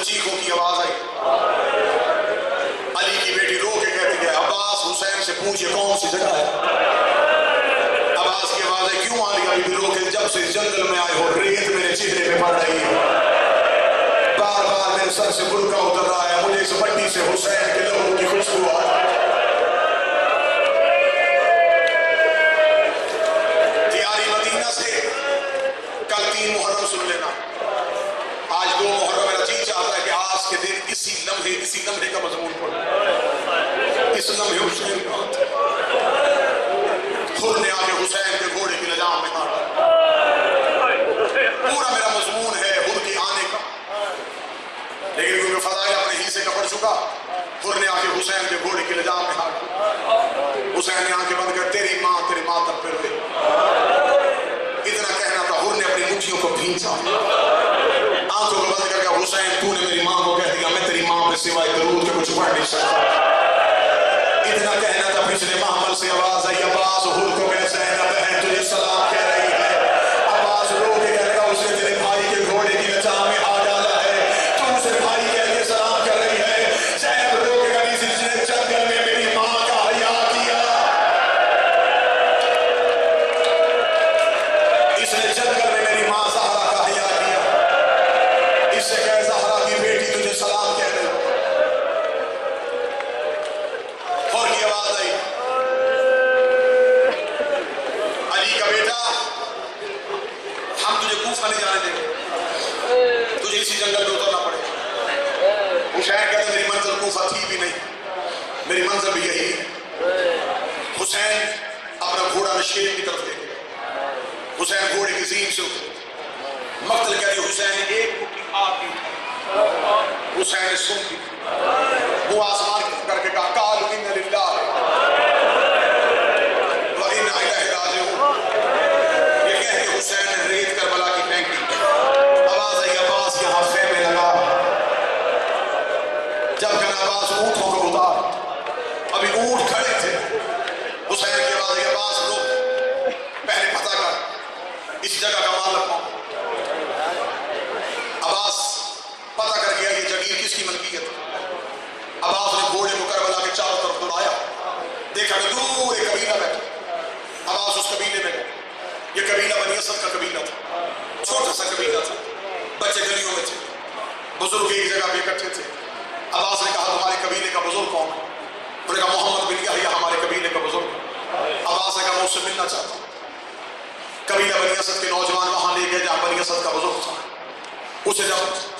چیخوں کی آواز آئی. علی کی بیٹی رو کے کہتی ہے عباس حسین سے پوچھے کون سی جگہ ہے. عباس کی آواز ہے کیوں علی علی بھی رو کے جب سے اس جنگل میں آئے ہو ریت میرے چہرے پہ پڑ رہی ہے, بار بار میرے سر سے برقع اتر رہا ہے, مجھے اس مٹی سے حسین کے لہو کی خوشبو آ رہی ہے. تیاری مدینہ سے کل 3 محرم سن لینا, آج 2 محرم. میرا جی چاہتا ہے کہ آج کے دن اسی لمحے کا مضمون پڑھو. اس لمحے حسین کہاں تھے؟ خود نے آ کے حسین کے گھوڑے کی لجام میں کاٹا. پورا میرا مضمون ہے خود کے آنے کا, لیکن کیونکہ فضائل اپنے حصے کا پڑھ چکا, خود نے آ کے حسین کے گھوڑے کی لجام میں کاٹا. حسین نے آنکھیں بند کر تیری ماں تب پھر ہوئی. اتنا کہنا تھا, خود نے اپنی مٹھیوں کو بھینچا, آنکھوں کو بند کر کے حسین تو نے میری ماں کو کہہ دیا میں تیری ماں پہ سوائے درود کے کچھ پڑھ نہیں سکتا. اتنا کہنا تھا, پچھلے محمل سے آواز آئی عباس حل کو کہ زینب بہن تجھے سلام کہہ رہی ہے. عباس رو کے کہہ رہا اس نے تیرے بھائی کے گھوڑے کی لجام میں آ ڈالا ہے, تو اسے بھائی کے لیے سلام کر رہی ہے. زینب رو کے کہہ اس نے جنگل میں میری ماں کا حیا کیا, اس نے جنگل میں میری ماں زہرا کا حیا کیا. اس سے کہے زہرا کی بیٹی تجھے سلام کہہ رہی. اور کی آواز آئی علی کا بیٹا ہم تجھے کوفہ نہیں جانے دیں گے, تجھے اسی جنگل میں اترنا پڑے گا. حسین کہتے میری منزل کوفہ تھی بھی نہیں, میری منزل بھی یہی ہے. حسین اپنا گھوڑا نشیب کی طرف دے گئے. حسین گھوڑے کی زین سے اترے. مقتل کہتی حسین نے ایک مٹھی آگ دی, حسین نے سن دی, وہ آسمان کی کر کے کہا قالوا ان للہ و انا الیہ راجعون. یہ کہہ کے حسین نے ریت کربلا کی پھینکی. آواز آئی عباس یہاں خیمے لگا. جب کہ عباس اونٹوں کو اتار, ابھی اونٹ کھڑے تھے. حسین کی آواز آئی عباس رک, پہلے پتہ کر اس جگہ کا مالک کون. عباس پتہ کر گیا یہ جگیر کس کی ملکیت ہے. عباس نے گھوڑے کو کربلا کے چاروں طرف دوڑایا, دیکھا کہ دور ایک قبیلہ بیٹھا. عباس اس قبیلے میں گیا. یہ قبیلہ بنی اسد کا قبیلہ تھا, چھوٹا سا قبیلہ تھا, بچے گلیوں میں تھے, بزرگ ایک جگہ پہ اکٹھے تھے. عباس نے کہا تمہارے قبیلے کا بزرگ کون ہے؟ انہوں نے کہا محمد بن یحییٰ ہمارے قبیلے کا بزرگ ہے. عباس نے کہا میں اس سے ملنا چاہتا ہوں. قبیلہ بنی اسد کے نوجوان وہاں لے گئے جہاں بنی اسد کا بزرگ تھا. اسے جب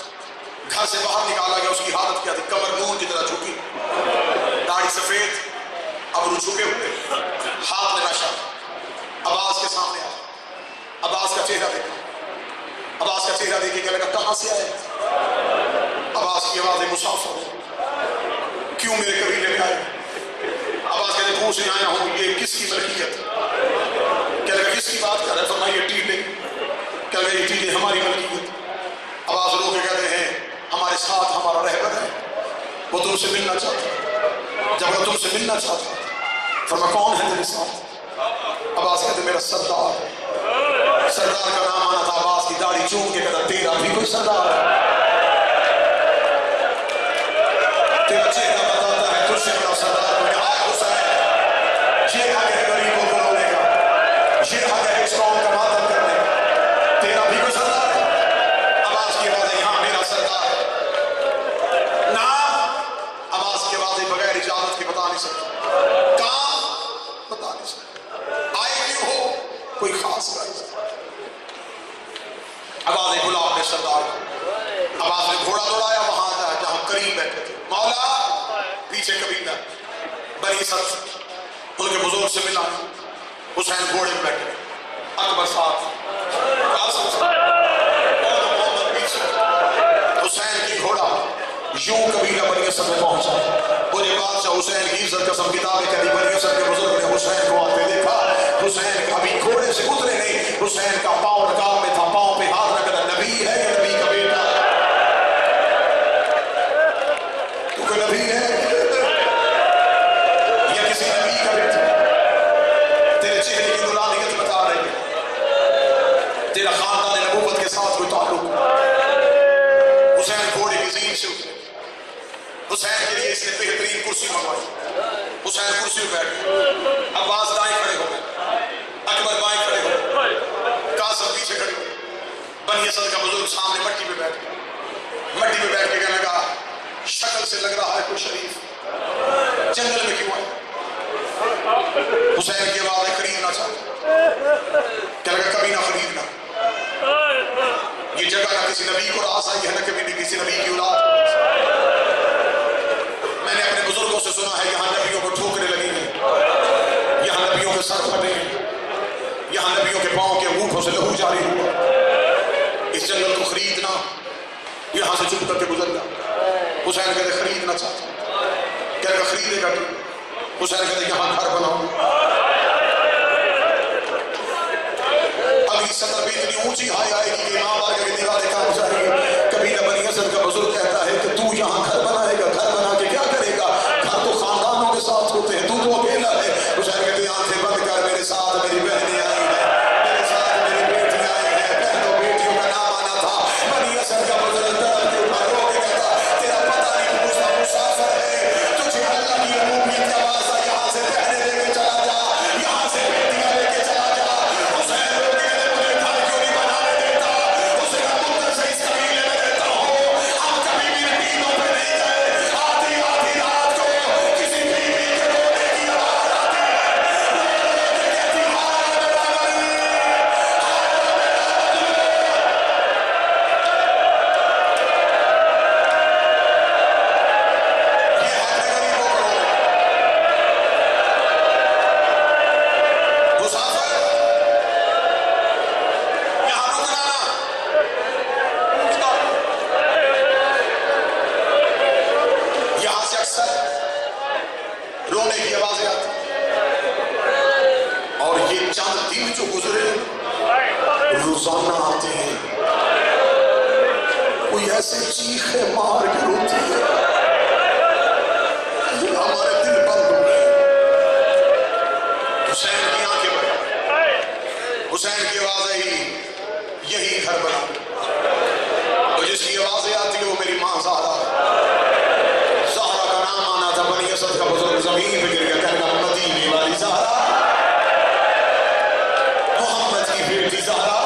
گھر سے باہر نکالا گیا, اس کی حالت کیا تھی؟ کمر نون کی طرح جھکی, داڑھی سفید, ابرو جھکے ہوئے, ہاتھ میں نشہ. عباس کے سامنے آیا, عباس کا چہرہ دیکھا. عباس کا چہرہ دیکھے کہنے لگا کہاں سے آئے؟ عباس کی آواز مسافر ہو, کیوں میرے قبیلے میں آئے؟ عباس کہتے پوچھنے آیا ہوں یہ کس کی ملکیت؟ کہنے لگا کس کی بات کر رہے؟ فرمایا یہ ٹیلے. کہنے لگا یہ ٹیلے ہماری ملکیت. عباس رو کے کہتے ہیں ہمارے ساتھ ہمارا رہبر ہے, وہ تم سے ملنا چاہتا ہے. جب وہ تم سے ملنا چاہتا ہے فرمایا کون ہے تیرے ساتھ؟ عباس کہتے میرا سردار ہے. سردار کا نام آنا تھا. عباس کی داڑھی چوم کے کہتا تیرا بھی کوئی سردار ہے؟ تیرا چہرہ بتاتا ہے تجھ سے بڑا سردار کوئی نہیں. حسین یہ حق ہے غریبوں کو رونے کا, یہ حق ہے اس قوم کا ماتم کرنے کا. تیرا بھی کوئی سردار ہے؟ عباس کی آواز ہے یہاں میرا سردار ہے. نام عباس کی آواز بغیر اجازت کے بتا نہیں سکتا, کام بتا نہیں سکتا, آئے کیوں ہو کوئی خاص بات. عباس نے بلا اپنے سردار کو. عباس نے گھوڑا دوڑایا وہاں جہاں قریب بیٹھے تھے. مولا پیچھے قبیلہ بنی اسد, ان کے بزرگ سے ملا. حسین گھوڑے میں بیٹھے, اکبر ساتھ, قاسم اور محمد پیچھے. حسین کی گھوڑا یوں قبیلہ بنی اسد میں پہنچا. مجھے بادشاہ حسین کی عزت قسم کتاب کہتی بنی اسد کے بزرگ نے حسین کو آتے دیکھا. حسین ابھی گھوڑے سے اترے نہیں, حسین کا پاؤں رکاب میں تھا, پاؤں پہ ہاتھ رکھ رہا. نبی ہے یہ نبی کا بیٹا, تو کوئی نبی ہے یا کسی نبی کا بیٹا؟ تیرے چہرے کی نورانیت بتا رہی ہے, تیرا خاندان نبوت کے ساتھ کوئی تعلق. حسین گھوڑے کی زین حسین کے لیے اس نے بہترین کرسی منگوائی. حسین کرسی پہ بیٹھ گئے. عباس دائیں کھڑے ہو گئے, اکبر بائیں کھڑے ہو گئے, قاسم پیچھے کھڑے ہوئے. بنی اسد کا بزرگ سامنے مٹی پہ بیٹھ گئے. مٹی پہ بیٹھ کے کہنے لگا شکل سے لگ رہا ہے کوئی شریف, جنگل میں کیوں آئے؟ حسین کی آواز ہے خریدنا چاہتا. کہنے لگا کبھی نہ خریدنا, یہ جگہ نہ کسی نبی کو راس آئی ہے نہ کبھی بھی کسی نبی کی اولاد. میں نے اپنے بزرگوں سے سنا ہے یہاں نبیوں کو ٹھوکریں لگی ہیں, یہاں نبیوں کے سر پھٹے ہیں, یہاں نبیوں کے پاؤں کے انگوٹھوں سے لہو جاری ہوا. اس جنگل کو خریدنا, یہاں سے چپ کر کے گزرنا. حسین کہتے خریدنا چاہتا ہوں. کہنے لگا خریدے گا تو؟ حسین کہتے یہاں گھر بناؤں. اگلی سطح بھی اتنی اونچی ہائی آئے گی کہ امام بارگاہ کی دیواریں کانپ جائیں گی. کبھی نہ بنی اسد کا بزرگ کہتا ہے کہ تو یہاں گھر بنائے گا, گھر بنا کے کیا کرے گا؟ گھر تو خاندانوں کے ساتھ ہوتے ہیں, تو اکیلا ہے. حسین کہتے آنکھیں بند کر, میرے ساتھ میری بہنیں آئی ہیں, میرے ساتھ میری بیٹیاں آئی ہیں. بہنوں بیٹیوں کا نام آنا تھا. بنی اسد کا بزرگ درد کے اوپر رو کے کہتا تیرا پتہ نہیں پوچھتا مسافر ہے, تجھے اللہ کی ربوبیت کی آواز آئی, یہاں سے بہنیں لے کے چلا جا, یہاں سے بیٹیاں لے کے چلا جا. حسین رو کے کہتے مجھے گھر کیوں نہیں بنانے دیتا؟ اسے کہا مدت سے اس قبیلے میں رہتا ہوں, ہم کبھی بھی نیندوں پہ نہیں گئے. آدھی آدھی رات کو کسی بیوی کے رونے کی آواز آتی ہے, کہتی ہاں میرا ولی, رونے کی آوازیں آتی اور یہ چند دن جو گزرے روزانہ آتے ہیں. کوئی ایسے چیخے مار کے روتی ہے, ہمارے دل بند ہو گئے. حسین کی آنکھیں بند, حسین کی آواز آئی یہی گھر بنا. اور جس کی آوازیں آتی ہے وہ میری ماں زہرا ہے. زہرا کا نام آنا تھا. بنی اسد کا بزرگ زمین پہ گر گیا, کہنے لگا مدینے والی زہرا, محمد کی بیٹی زہرا.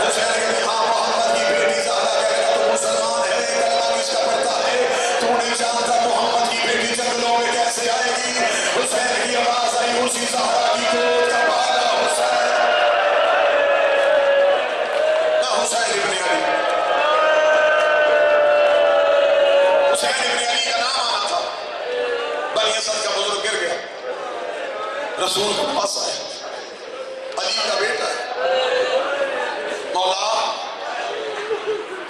حسین کہتے ہاں محمد کی بیٹی زہرا. کہنے لگا تو مسلمان ہے, کلمہ کس کا پڑھتا ہے, تو نہیں جانتا محمد کی بیٹی جنگلوں میں کیسے آئے گی. حسین کی آواز آئی اسی زہرا کی گود کا بالا حسین, نہ حسین ابن علی. حسین ابن علی کا نام آنا تھا. بنی اسد کا بزرگ گر گیا, رسول کے پاس آئے, علی کا بیٹا ہے, مولا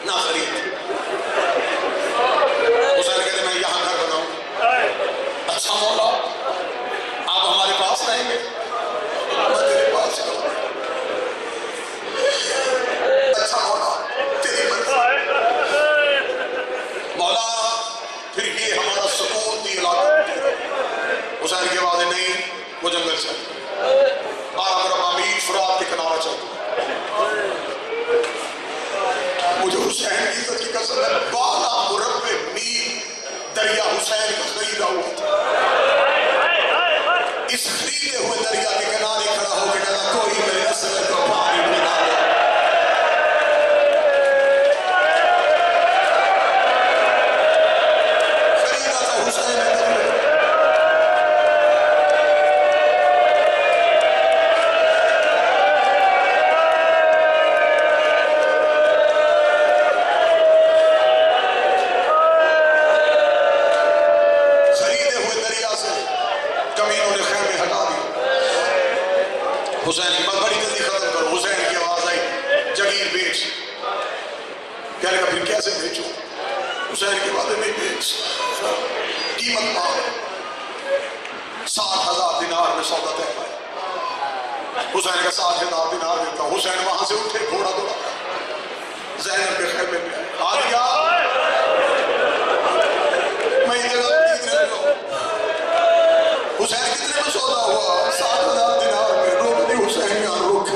نہ خرید. حسین کہتے میں یہاں گھر بناؤں. اچھا مولا آپ ہمارے پاس رہیں گے؟ میں تیرے پاس رہوں. اچھا مولا تیری مرضی. مولا پھر یہ ہمارا سکون دی علاقہ. حسین کی آواز نہیں, وہ جنگل سے 12 مربع میل فرات کے کنارہ چلتا. مجھے حسین کی عزت کی قسم ہے 12 مربع میل دریا حسین کا خریدا ہوا تھا. اس خریدے ہوئے دریا کے کنارے کھڑا ہو کے کہا کوئی میرے اصغر کو پانی پلا دے. خریدا تھا حسین نے دریا. حسین کی بات بڑی جلدی ختم کرو. حسین کی آواز آئی جگیر بیچ. کہنے لگا پھر کیسے بیچوں؟ حسین کی بات نہیں بیچ, قیمت مانگ. 7,000 دینار میں سودا طے پایا. حسین کا 7,000 دینار دیتا. حسین وہاں سے اٹھے, گھوڑا دوڑا, زینب کے خیمے میں آ گیا. میں یہ جگہ کتنے لو حسین کتنے میں سودا ہوا؟ 7,000 دینار میں. روک دی حسین یہاں روک,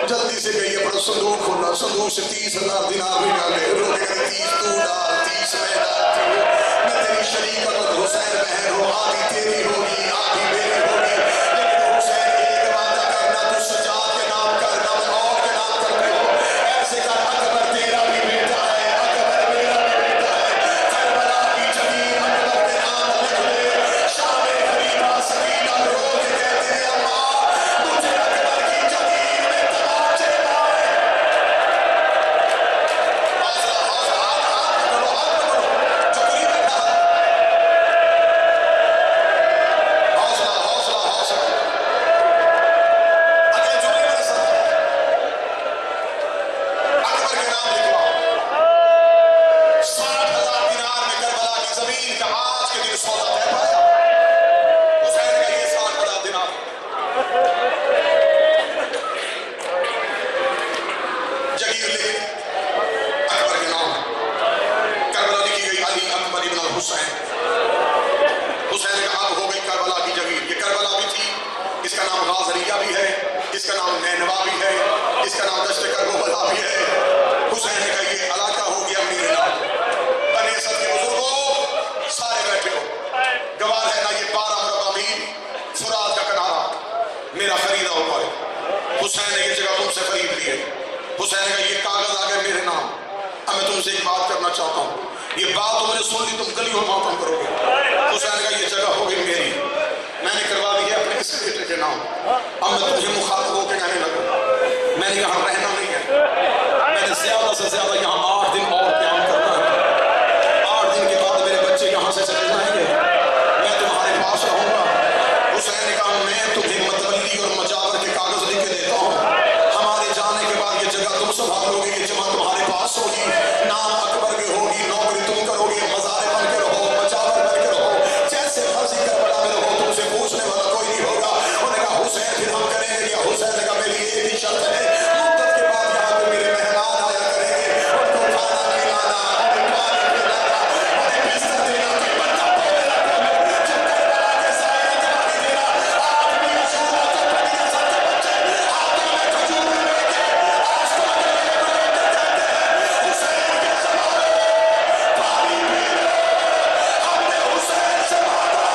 جلدی سے گئی اپنا صندوق کھولا, صندوق سے 30,000 دینار نکالے. روک گئی 30 تو ڈال, 30 میں ڈال, میں تیری حسین نے یہ جگہ تم سے خرید لی ہے. حسین نے کہا یہ کاغذ آ گئے میرے نام. اب میں تم سے ایک بات کرنا چاہتا ہوں, یہ بات تم نے سن لی تم گلیوں میں ماتم کرو گے. حسین نے کہا یہ جگہ ہو گئی میری, میں نے کروا دی ہے اپنے اس بیٹے کے نام. اب میں تمہیں مخاطب ہو کے کہنے لگا میں نے یہاں رہنا نہیں ہے, میں نے زیادہ سے زیادہ یہاں 8 دن اور قیام کرنا ہے. 8 دن کے بعد میرے بچے یہاں سے چلے جائیں گے, میں تمہارے پاس رہوں گا. حسین نے کہا میں تمہیں متولی اور مجاور کے کاغذ لکھ کے دیتا ہوں, ہمارے جانے کے بعد یہ جگہ تم سنبھالو گے, یہ جمع تمہارے پاس ہوگی, نام اکبر کی ہوگی, نوکری تم کرو گے, مزارے بن کے رہو, مجاور بن کے رہو, جیسے مرضی کربلا میں رہو, تم سے پوچھنے والا کوئی نہیں ہوگا. انہوں نے کہا حسین پھر ہم کریں گے کیا؟ حسین نے کہا میری ایک ہی شرط ہے, مدت کے بعد یہاں پہ میرے مہمان آیا کریں گے, ان کو کھانا کھلانا, انہیں پانی پلانا, انہیں بستر دینا, کوئی بچہ پہلے رکھو میں جو کربلا کے سائے تمہاری دینا. آپ بھی شورا کے بنی اثر کے بچے ہاتھوں میں کھجور لے کے آستوں کے لے کے جاتے ہیں. حسین کے زمانے پانی پینے ہم نے حسین سے مانگا.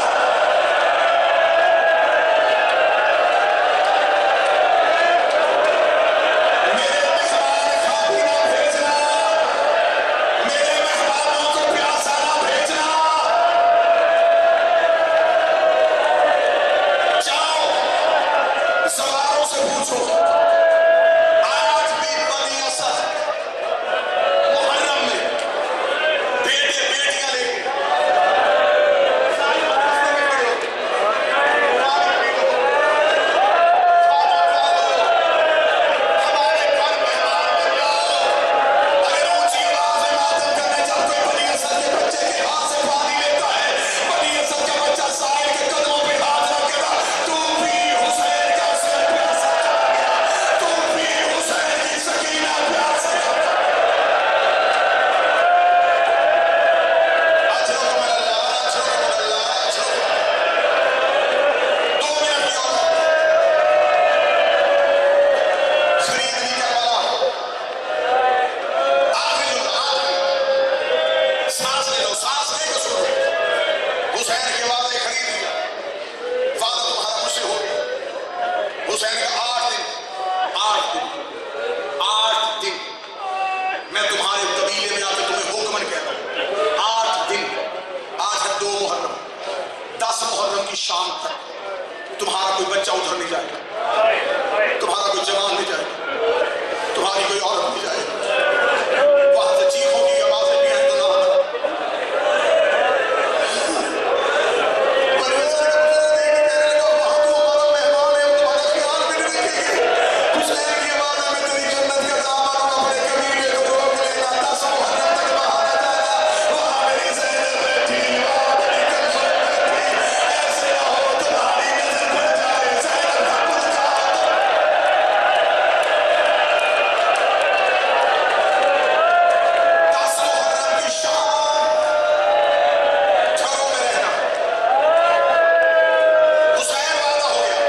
میرے مہمان کھاتی نہ بھیجنا, میرے مہمانوں کو پیاسا نہ بھیجنا. جاؤ سواروں سے پوچھو, آج بھی بنی اسد محرم میں بیٹے بیٹیاں لے کے ہمارے گھر مہمان بن جاؤ. اگر اونچی آواز میں ماتم کرنے جب کوئی بنی اسد کے بچے کے ہاتھ سے پانی لیتا ہے, بنی اسد کا بچہ سائل کے قدموں پہ ہاتھ رکھے گا, تو بھی حسین کا سر پیاسا چلا گیا, تو بھی حسین کی سکینہ پیاسا چلا گیا. اچھو من اللہ, اچھو من اللہ, اچھو 2 منٹ کی اور خرید لی کربلا. آخری سانس لے لو, سانس لے کے سنو. حسین کے وعدے خرید لیا, وعدہ تمہارا مجھ سے ہو گیا. حسین کا 8 دن میں تمہارے قبیلے میں آ کے تمہیں حکمن کہتا ہوں. 8 دن, آج ہے 2 محرم, 10 محرم کی شام تک تمہارا کوئی بچہ ادھر نہیں جائے گا, تمہارا کوئی جوان نہیں جائے گا, تمہاری کوئی عورت نہیں جائے گی. وہاں سے چیخوں کی آوازیں بھی ہیں تو نہ آنا. پرویز نے کہا کہنے لگا وہاں تو ہمارا مہمان ہے, ہم تمہارا خیال بھی نہیں رکھیں گے. حسین کی آواز میں تیری جنت کا دامن ہوگا, بڑے قبیلے کو روک لینا, 10 محرم تک باہر نہ جانا. وہاں میری زینب بیٹھی, وہاں میری کلثوم بیٹھی, ایسے نہ ہو تمہاری نظر پڑ جائے زینب کا کچھ کہا تو. 10 محرم کی شام گھروں میں رہنا. حسین وعدہ ہو گیا,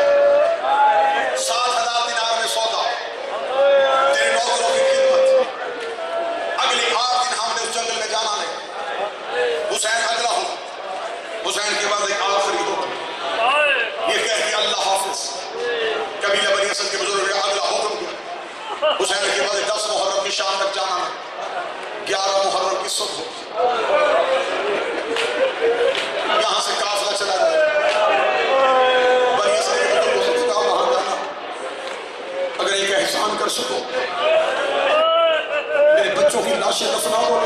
7,000 دینار میں سودا, تیرے نوکروں کی خدمت. اگلی 8 دن ہم نے اس جنگل میں جانا نہیں. حسین اگلا ہو, حسین کے بعد ایک آخری ہو, یہ کہہ دیا اللہ حافظ. قبیلہ بنی اسد کے بزرگ نے اگلا حکم دیا. حسین کے بعد 10 محرم کی شام تک جانا نہیں, 11 محرم کی صبح یہاں سے قافلہ چلا جائے. بنی اسد کے بزرگوں سے کہا وہاں جانا, اگر ایک احسان کر سکو میرے بچوں کی لاشیں دفنا دو.